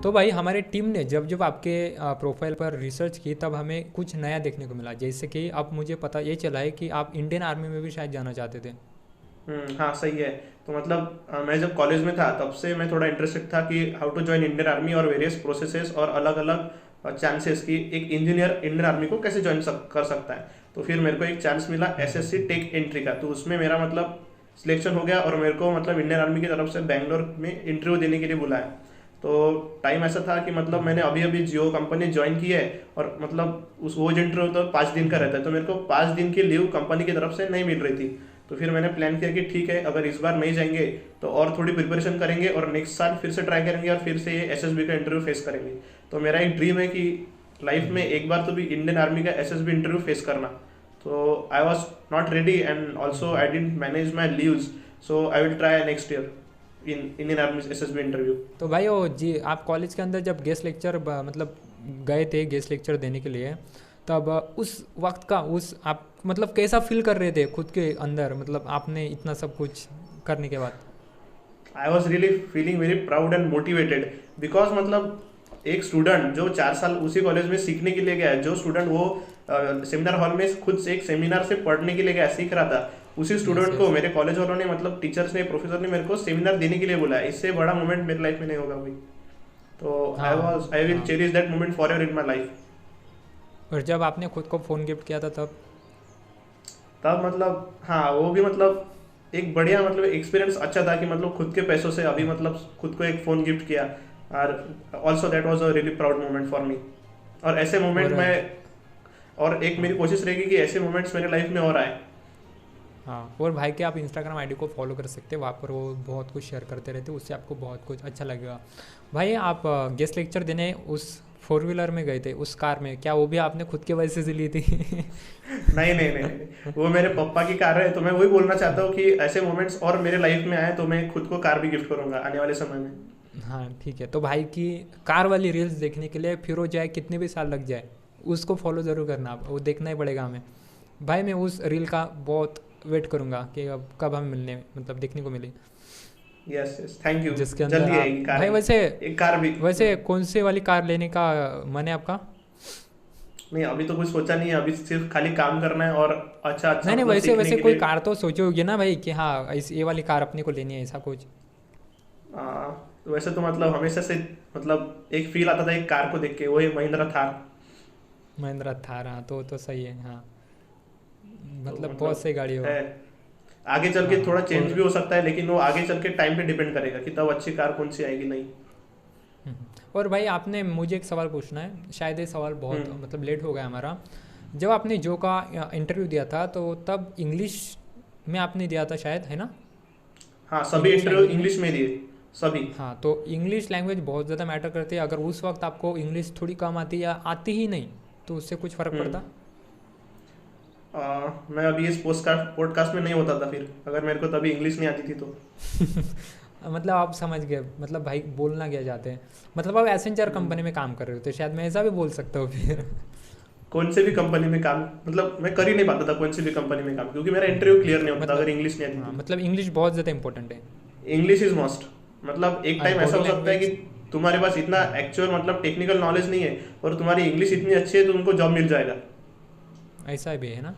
तो भाई हमारे टीम ने जब जब आपके प्रोफाइल पर रिसर्च की तब हमें कुछ नया देखने को मिला, जैसे कि अब मुझे पता ये चला है कि आप इंडियन आर्मी में भी शायद जाना चाहते थे। हाँ सही है। तो मतलब मैं जब कॉलेज में था तब से मैं थोड़ा इंटरेस्टेड था कि how to join Indian army और वेरियस प्रोसेसेस और अलग अलग चांसेस की एक इंजीनियर इंडियन आर्मी को कैसे ज्वाइन कर सकता है। तो फिर मेरे को एक चांस मिला एसएससी टेक एंट्री का, तो उसमें मेरा मतलब सिलेक्शन हो गया और मेरे को मतलब इंडियन आर्मी की तरफ से बैंगलोर में इंटरव्यू देने के लिए बुलाया। तो टाइम ऐसा था कि मतलब मैंने अभी अभी जियो कंपनी ज्वाइन की है और मतलब उस वो इंटरव्यू तो 5 दिन का रहता है, तो मेरे को 5 दिन की लीव कंपनी की तरफ से नहीं मिल रही थी। तो फिर मैंने प्लान किया कि ठीक है, अगर इस बार नहीं जाएंगे तो और थोड़ी प्रिपरेशन करेंगे और नेक्स्ट साल फिर से ट्राई करेंगे और फिर से ये एसएसबी का इंटरव्यू फेस करेंगे। तो मेरा एक ड्रीम है कि लाइफ में एक बार तो भी इंडियन आर्मी का एसएसबी इंटरव्यू फेस करना। तो I was not ready and also I didn't manage my leaves, so I will try next year in Indian army SSB interview. तो भाई वो जी आप कॉलेज के अंदर जब गेस्ट लेक्चर मतलब गए थे गेस्ट लेक्चर देने के लिए, तब उस वक्त का उस आप मतलब कैसा फील कर रहे थे खुद के अंदर, मतलब आपने इतना सब कुछ करने के बाद? I was really feeling very proud and motivated because मतलब एक स्टूडेंट जो 4 साल उसी कॉलेज में सीखने के लिए गया है, जो स्टूडेंट वो सेमिनार हॉल में खुद से एक सेमिनार से पढ़ने के लिए गया, सीख रहा था, उसी यस स्टूडेंट को यस। मेरे कॉलेज वालों ने मतलब टीचर्स ने प्रोफेसर ने मेरे को सेमिनार देने के लिए बुलाया। इससे बड़ा मोमेंट मेरी लाइफ में नहीं होगा भाई। तो आई हाँ विल हाँ। Cherish that moment for ever in my life. और जब आपने खुद को फ़ोन गिफ्ट किया था तब? तब मतलब हाँ वो भी मतलब एक बढ़िया मतलब एक्सपीरियंस अच्छा था कि मतलब खुद के पैसों से अभी मतलब खुद को एक फ़ोन गिफ्ट किया। और also that was a really proud moment for me. और ऐसे मोमेंट और मैं और एक मेरी हाँ कोशिश रहेगी कि ऐसे मोमेंट्स मेरे लाइफ में और आए। हाँ। और भाई के आप इंस्टाग्राम आईडी को फॉलो कर सकते हैं, वहाँ पर वो बहुत कुछ शेयर करते रहते हैं, उससे आपको बहुत कुछ अच्छा लगेगा। भाई आप गेस्ट लेक्चर देने उस फोर व्हीलर में गए थे, उस कार में, क्या वो भी आपने खुद के वजह से ली थी? नहीं नहीं नहीं नहीं, वो मेरे पापा की कार है। तो मैं वही बोलना चाहता हूँ कि ऐसे मोमेंट्स और मेरे लाइफ में आए तो मैं खुद को कार भी गिफ्ट करूंगा आने वाले समय में। हाँ ठीक है। तो भाई की कार वाली रील्स देखने के लिए फिर हो जाए कितने भी साल लग जाए, उसको फॉलो ज़रूर करना, आप वो देखना ही पड़ेगा हमें। भाई मैं उस रील का बहुत वेट करूँगा कि अब कब हमें मिलने मतलब देखने को मिले, यस यस, थैंक यू। जिसके अंदर जल्दी आप आएगी कार भाई भी। वैसे एक कार भी। वैसे कौन से वाली कार लेने का मन है आपका? नहीं अभी तो कुछ सोचा नहीं है, अभी सिर्फ खाली काम करना है और अच्छा अच्छा नहीं नहीं, मतलब वैसे सीखने वैसे के कोई लिए। कार तो सोचे होगी ना भाई कि हाँ इस ये वाली कार अपने को लेनी है, ऐसा कुछ? आ, वैसे तो मतलब हमेशा से मतलब एक फील आता था एक कार को देख के, वही महिंद्रा थार। महिंद्रा थार, हाँ तो सही है हाँ। तो मतलब बहुत मतलब सही गाड़ी हो। है, आगे चल के हाँ थोड़ा चेंज और भी हो सकता है लेकिन वो आगे चल के टाइम पे डिपेंड करेगा कि तब अच्छी कार कौन सी आएगी नहीं। और भाई आपने मुझे एक सवाल पूछना है, शायद ये सवाल बहुत हम्म। मतलब लेट हो गया हमारा। जब आपने जो का इंटरव्यू दिया था तो तब इंग्लिश में आपने दिया था शायद, है ना? हाँ सभी इंग्लिश इंटरव्यू लैंग्वेज में। इंग्लिश में दिए सभी। हाँ तो इंग्लिश लैंग्वेज बहुत ज़्यादा मैटर करती है, अगर उस वक्त आपको इंग्लिश थोड़ी कम आती या आती ही नहीं तो उससे कुछ फ़र्क हम्म। पड़ता? मैं अभी इस पोस्टकास्ट पॉडकास्ट में नहीं होता था फिर, अगर मेरे को तभी इंग्लिश नहीं आती थी तो। मतलब आप समझ गए, मतलब भाई बोलना क्या चाहते हैं, मतलब आप एसेंचर हम्म। कंपनी में काम कर रहे हो तो शायद मैं ऐसा भी बोल सकता हूँ फिर। कौन से भी कंपनी में काम मतलब मैं कर ही नहीं पाता था कौन सी भी कंपनी में काम, क्योंकि मेरा इंटरव्यू क्लियर नहीं होता था अगर मतलब इंग्लिश नहीं हाँ आती मतलब इंग्लिश बहुत ज़्यादा इंपॉर्टेंट है। थी। English is must. मतलब एक और टाइम ऐसा बॉडी हो सकता है कि लैंग्वेज। तुम्हारे पास इतना एक्चुअल मतलब टेक्निकल नॉलेज नहीं है और तुम्हारी इंग्लिश इतनी अच्छी है तो तुमको जॉब मिल जाएगा। ऐसा भी है ना?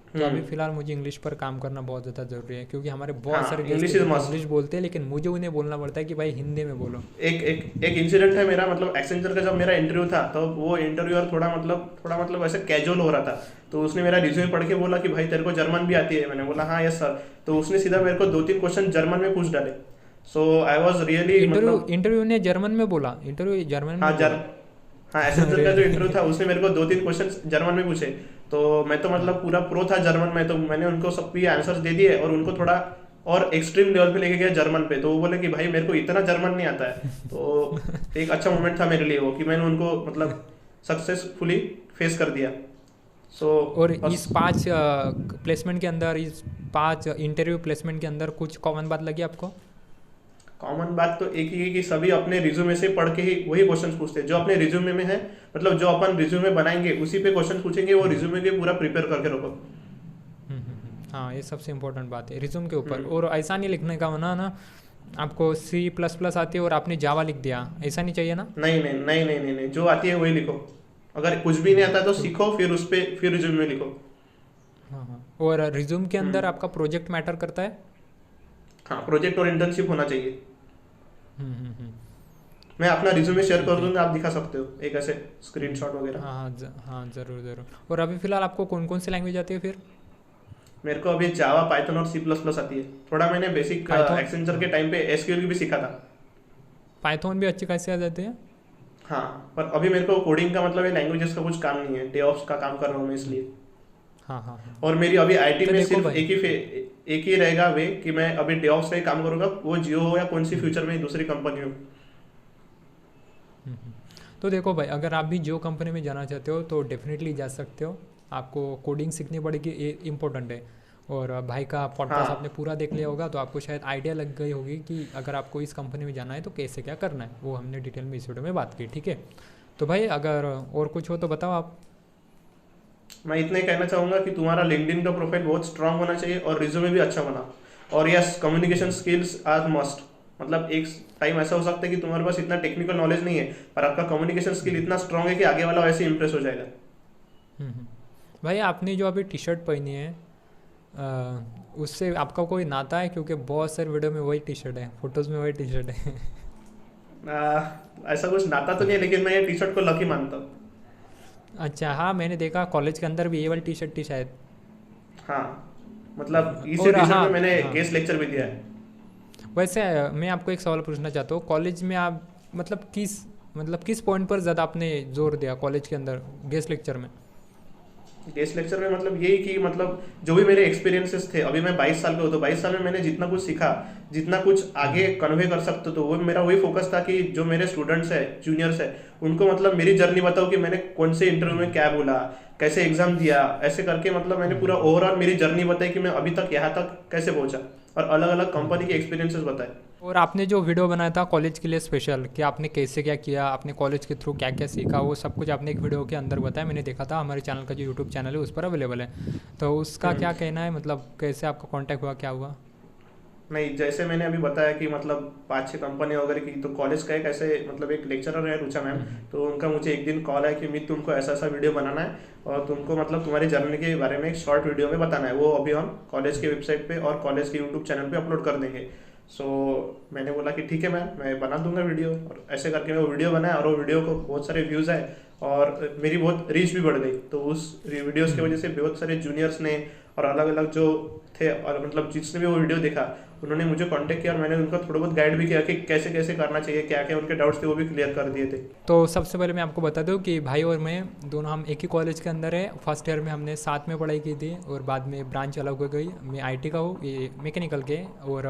तो अभी हम्म। फ़िलहाल मुझे इंग्लिश पर काम करना बहुत ज़्यादा ज़रूरी है, क्योंकि हमारे बहुत सारे हाँ गेस्ट इंग्लिश हैं इज जो कि मस्ट। इंग्लिश बोलते हैं लेकिन मुझे उन्हें बोलना पड़ता है कि भाई हिंदी में बोलो। एक इंसिडेंट है मेरा, मतलब एक्सेंचर का जब मेरा इंटरव्यू था तो वो इंटरव्यूअर थोड़ा मतलब ऐसे कैजुअल हो रहा था। तो उसने मेरा रिज्यूमे पढ़ के बोला कि भाई तेरे को जर्मन भी आती है, मैंने बोला हाँ यस सर। तो उसने सीधा मेरे को 2-3 क्वेश्चन जर्मन में पूछ डाले। सो आई वॉज रियली इंटरव्यू मतलब। इंटरव्यू ने जर्मन में बोला, इंटरव्यू जर्मन हाँ में बोला? हाँ एसेंचर अरे का जो इंटरव्यू अरे। था उसने मेरे को 2-3 क्वेश्चन जर्मन में पूछे। तो मैं तो हाँ मतलब पूरा प्रो था जर्मन में, तो मैंने उनको सबके आंसर्स दे दिए और उनको थोड़ा और एक्सट्रीम लेवल पे लेके गया जर्मन पे। तो वो बोले कि भाई मेरे को इतना जर्मन नहीं आता है। तो एक अच्छा मोमेंट था मेरे लिए वो कि मैंने उनको मतलब सक्सेसफुली फेस कर दिया। सो और बस। इस 5 प्लेसमेंट के अंदर, इस 5 इंटरव्यू प्लेसमेंट के अंदर कुछ कॉमन बात लगी आपको? कॉमन बात तो एक ही है कि सभी अपने रिज्यूमे से पढ़ के ही वही क्वेश्चंस पूछते हैं जो अपने रिज्यूमे में है। मतलब जो अपन रिज्यूमे बनाएंगे उसी पे क्वेश्चन पूछेंगे, वो रिज्यूमे के पूरा प्रिपेयर करके रखो। हाँ ये सबसे इम्पोर्टेंट बात है रिज्यूम के ऊपर, हम्म। और ऐसा नहीं लिखने का होना ना आपको C++ आती है और आपने जावा लिख दिया, ऐसा नहीं चाहिए ना? नहीं नहीं नहीं नहीं नहीं नहीं, जो आती है वही लिखो। अगर कुछ भी नहीं आता तो तो सीखो, फिर उस पे फिर रिज्यूम में लिखो। हाँ हाँ, और रिज्यूम के अंदर हम्म। आपका प्रोजेक्ट मैटर करता है? हाँ, प्रोजेक्ट और इंटर्नशिप होना चाहिए। हम्म। मैं अपना रिज्यूमे शेयर कर ठीक है। दूंगा, आप दिखा सकते हो एक ऐसे स्क्रीनशॉट वगैरह। हाँ हाँ हाँ, ज़रूर ज़रूर। और अभी फ़िलहाल आपको कौन कौन सी लैंग्वेज आती है फिर? मेरे को अभी जावा, पाइथन और सी प्लस प्लस आती है। थोड़ा मैंने बेसिक पाइथन। एक्सेंचर के हाँ, टाइम पे एसक्यूएल भी सीखा था। पाइथन भी अच्छी खासी आ जाती है। हाँ, पर अभी मेरे को कोडिंग का मतलब ये लैंग्वेजेस का कुछ काम नहीं है, डेवऑप्स का काम कर रहा हूँ मैं हम्म, इसलिए। हाँ हाँ हाँ। और मेरी अभी आईटी तो में देखो सिर्फ भाई। एक ही रहेगा वे कि मैं अभी डेवऑप्स का ही काम करूंगा, वो जियो हो या कौन सी हम्म, फ्यूचर में दूसरी कंपनी हो। हम्म। तो देखो भाई, अगर आप भी जो कंपनी में जाना चाहते हो तो डेफिनेटली जा सकते हो। आपको कोडिंग सीखनी पड़ेगी, ये इम्पोर्टेंट है। और भाई का पॉडकास्ट आपने हाँ। पूरा देख लिया होगा, तो आपको शायद आइडिया लग गई होगी कि अगर आपको इस कंपनी में जाना है तो कैसे क्या करना है। वो हमने डिटेल में इस वीडियो में बात की, ठीक है। तो भाई अगर और कुछ हो तो बताओ आप। मैं इतना ही कहना चाहूंगा कि तुम्हारा लिंक्डइन का प्रोफाइल बहुत स्ट्रांग होना चाहिए और रिज्यूमे भी अच्छा बना। और yes, communication skills are must. मतलब एक टाइम ऐसा हो सकता है कि तुम्हारे पास इतना टेक्निकल नॉलेज नहीं है, पर आपका कम्युनिकेशन स्किल इतना स्ट्रांग है कि आगे वाला वैसे इंप्रेस हो जाएगा। हम्म। भाई आपने जो अभी टी शर्ट पहनी है, उससे आपका कोई नाता है? क्योंकि बहुत सारे वीडियो में वही टी शर्ट है, फोटोज़ में वही टी शर्ट है। ऐसा कुछ नाता तो नहीं है, लेकिन मैं ये टी शर्ट को लकी मानता हूँ। अच्छा, हाँ मैंने देखा कॉलेज के अंदर भी ये वाली टी शर्ट थी शायद। हाँ, मतलब इसी और टी शर्ट हाँ में मैंने हाँ, गेस्ट लेक्चर भी दिया है। वैसे मैं आपको एक सवाल पूछना चाहता हूँ, कॉलेज में आप मतलब किस पॉइंट पर ज़्यादा आपने जोर दिया कॉलेज के अंदर गेस्ट लेक्चर में? गेस्ट लेक्चर में मतलब यही कि मतलब जो भी मेरे एक्सपीरियंसेस थे, अभी मैं 22 साल का हूँ, तो 22 साल में मैंने जितना कुछ सीखा, जितना कुछ आगे हम्म, कन्वे कर सकते, तो वो मेरा वही फोकस था कि जो मेरे स्टूडेंट्स है, जूनियर्स है, उनको मतलब मेरी जर्नी बताऊँ कि मैंने कौन से इंटरव्यू में हम्म, क्या बोला, कैसे एग्जाम दिया, ऐसे करके मतलब मैंने पूरा हम्म, ओवरऑल मेरी जर्नी बताई कि मैं अभी तक यहाँ तक कैसे पहुंचा, और अलग अलग कंपनी हम्म। के एक्सपीरियंसेस बताए। और आपने जो वीडियो बनाया था कॉलेज के लिए स्पेशल, कि आपने कैसे क्या किया, आपने कॉलेज के थ्रू क्या क्या सीखा, वो सब कुछ आपने एक वीडियो के अंदर बताया, मैंने देखा था। हमारे चैनल का जो यूट्यूब चैनल है उस पर अवेलेबल है। तो उसका क्या हम्म। कहना है, मतलब कैसे आपका कांटेक्ट हुआ, क्या हुआ? नहीं, जैसे मैंने अभी बताया कि मतलब 5-6 कंपनियां वगैरह की, तो कॉलेज का एक ऐसे मतलब एक लेक्चरर है रुचा मैम, हम्म, तो उनका मुझे एक दिन कॉल है कि मित तुमको ऐसा ऐसा वीडियो बनाना है, और तुमको मतलब तुम्हारी जर्नी के बारे में एक शॉर्ट वीडियो में बताना है, वो अभी हम कॉलेज के वेबसाइट पे और कॉलेज के यूट्यूब चैनल पे अपलोड कर देंगे। सो मैंने बोला कि ठीक है मैम, मैं बना दूंगा वीडियो, और ऐसे करके मैं वो वीडियो बनाया, और वो वीडियो को बहुत सारे व्यूज़ आए और मेरी बहुत रीच भी बढ़ गई। तो उस वीडियोस की वजह हम्म, से बहुत सारे जूनियर्स ने और अलग अलग जो थे, और मतलब जिसने भी वो वीडियो देखा, उन्होंने मुझे कांटेक्ट किया, और मैंने उनको थोड़ा बहुत गाइड भी किया कि कैसे कैसे करना चाहिए, क्या क्या उनके डाउट्स थे वो भी क्लियर कर दिए थे। तो सबसे पहले मैं आपको बता दूं कि भाई और मैं दोनों हम एक ही कॉलेज के अंदर है। फर्स्ट ईयर में हमने साथ में पढ़ाई की थी, और बाद में ब्रांच अलग हो गई। मैं आईटी का हूँ, ये मैकेनिकल के। और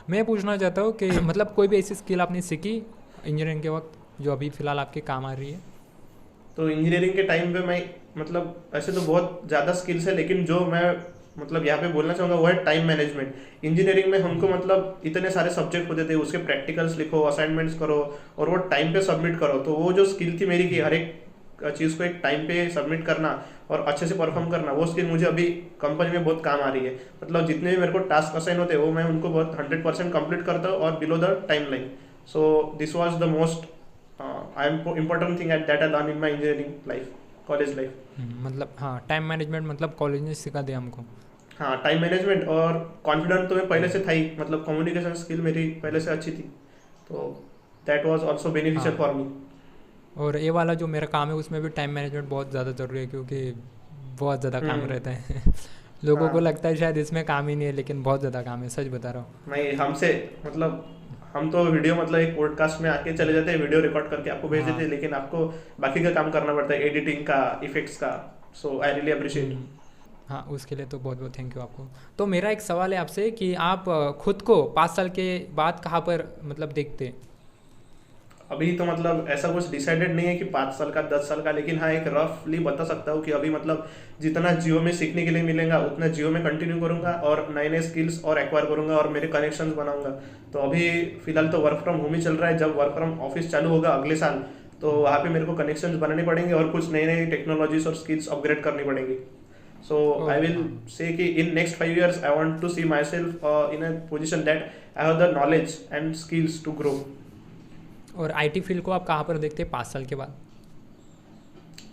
मैं पूछना चाहता हूँ कि मतलब कोई भी ऐसी स्किल आपने सीखी इंजीनियरिंग के वक्त जो अभी फ़िलहाल आपके काम आ रही है? तो इंजीनियरिंग के टाइम पे मैं मतलब ऐसे तो बहुत ज़्यादा स्किल्स है, लेकिन जो मैं मतलब यहाँ पे बोलना चाहूँगा वो है टाइम मैनेजमेंट। इंजीनियरिंग में हमको मतलब इतने सारे सब्जेक्ट होते थे, उसके प्रैक्टिकल्स लिखो, असाइनमेंट्स करो, और वो टाइम पे सबमिट करो। तो वो जो स्किल थी मेरी कि हर एक चीज़ को एक टाइम पे सबमिट करना और अच्छे से परफॉर्म करना, वो स्किल मुझे अभी कंपनी में बहुत काम आ रही है। मतलब जितने भी मेरे को टास्क असाइन होते हैं, वो मैं उनको बहुत 100% कंप्लीट करता हूँ और below the time line. So this was the most important thing that I learned in my engineering life, college life. मतलब हाँ, टाइम मैनेजमेंट मतलब कॉलेज ने सिखा दिया हमको। हाँ, टाइम मैनेजमेंट और कॉन्फिडेंट तो मैं पहले हम्म, से था ही, मतलब कम्युनिकेशन स्किल मेरी पहले से अच्छी थी, तो दैट वाज आल्सो बेनिफिशियल हाँ। For me. और ये वाला जो मेरा काम है उसमें भी टाइम मैनेजमेंट बहुत ज़्यादा ज़रूरी है, क्योंकि बहुत ज़्यादा काम हम्म। रहता है। लोगों को हाँ। लगता है शायद इसमें काम ही नहीं है, लेकिन बहुत ज़्यादा काम है, सच बता रहा हूँ। नहीं, हमसे मतलब हम तो वीडियो मतलब एक पॉडकास्ट में आके चले जाते हैं, वीडियो रिकॉर्ड करके आपको भेज देते हाँ। हैं, लेकिन आपको बाकी का काम करना पड़ता है, एडिटिंग का, इफेक्ट्स का। सो आई रियली अप्रिशिएट। हम्म, हाँ, उसके लिए तो बहुत बहुत थैंक यू आपको। तो मेरा एक सवाल है आपसे कि आप खुद को 5 साल के बाद कहाँ पर मतलब देखते? अभी तो मतलब ऐसा कुछ डिसाइडेड नहीं है कि 5 साल का, 10 साल का, लेकिन हाँ एक रफली बता सकता हूँ कि अभी मतलब जितना जियो में सीखने के लिए मिलेगा उतना जियो में कंटिन्यू करूंगा, और नए नए स्किल्स और एक्वायर करूंगा और मेरे कनेक्शंस बनाऊंगा। तो अभी फिलहाल तो वर्क फ्रॉम होम ही चल रहा है, जब वर्क फ्रॉम ऑफिस चालू होगा अगले साल, तो वहाँ पे मेरे को कनेक्शंस बनाने पड़ेंगे और कुछ नई नई टेक्नोलॉजीज और स्किल्स अपग्रेड करनी पड़ेंगी। So Oh, I will हाँ. say कि in next 5 years I want to see myself in a position that I have the knowledge and skills to grow. और आईटी फील्ड को आप कहाँ पर देखते हैं 5 साल के बाद?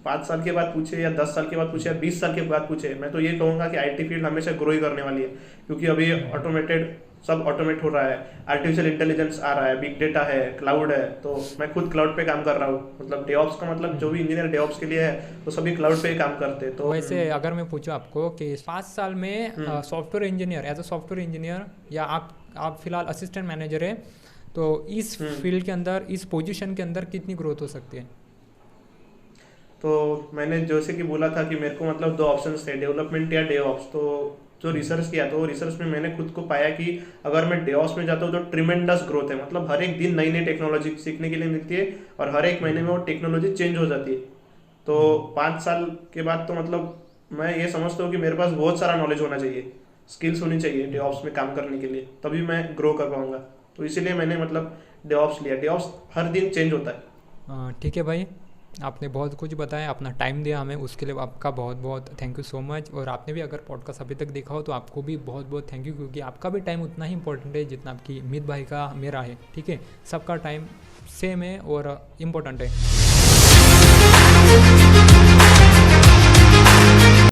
5 साल के बाद पूछे या 10 साल के बाद पूछे या 20 साल के बाद पूछे, मैं तो ये कहूँगा कि आईटी फील्ड हमेशा ग्रो ही करने वाली है, क्योंकि अभी ऑटोमेटेड सब ऑटोमेट हो रहा है, आर्टिफिशियल इंटेलिजेंस आ रहा है, बिग डेटा है, क्लाउड है। तो मैं खुद क्लाउड पे काम कर रहा हूँ, मतलब डेवऑप्स का मतलब जो भी इंजीनियर डेवऑप्स के लिए है वो सभी क्लाउड पे ही काम करते हैं। तो वैसे अगर मैं पूछूं आपको कि 5 साल में hmm, software engineer, as a software engineer, या आप फिलहाल असिस्टेंट मैनेजर है, तो इस हम्म। फील्ड के अंदर, इस पोजीशन के अंदर कितनी ग्रोथ हो सकती है? तो मैंने जैसे कि बोला था कि मेरे को मतलब 2 ऑप्शंस थे, डेवलपमेंट या डेवऑप्स। तो जो रिसर्च किया तो रिसर्च में मैंने खुद को पाया कि अगर मैं डेवऑप्स में जाता हूँ तो ट्रिमेंडस ग्रोथ है, मतलब हर एक दिन नई नई टेक्नोलॉजी सीखने के लिए मिलती है और हर एक महीने में वो टेक्नोलॉजी चेंज हो जाती है। तो 5 साल के बाद तो मतलब मैं ये समझता हूँ कि मेरे पास बहुत सारा नॉलेज होना चाहिए, स्किल्स होनी चाहिए डेवऑप्स में काम करने के लिए, तभी मैं ग्रो कर पाऊंगा। तो इसीलिए मैंने मतलब डेवऑप्स लिया। डेवऑप्स हर दिन चेंज होता है। ठीक है भाई, आपने बहुत कुछ बताया, अपना टाइम दिया हमें, उसके लिए आपका बहुत बहुत थैंक यू सो मच। और आपने भी अगर पॉडकास्ट अभी तक देखा हो तो आपको भी बहुत बहुत थैंक यू, क्योंकि आपका भी टाइम उतना ही इंपॉर्टेंट है जितना आपकी मित भाई का मेरा है। ठीक है, सबका टाइम सेम है और इम्पोर्टेंट है।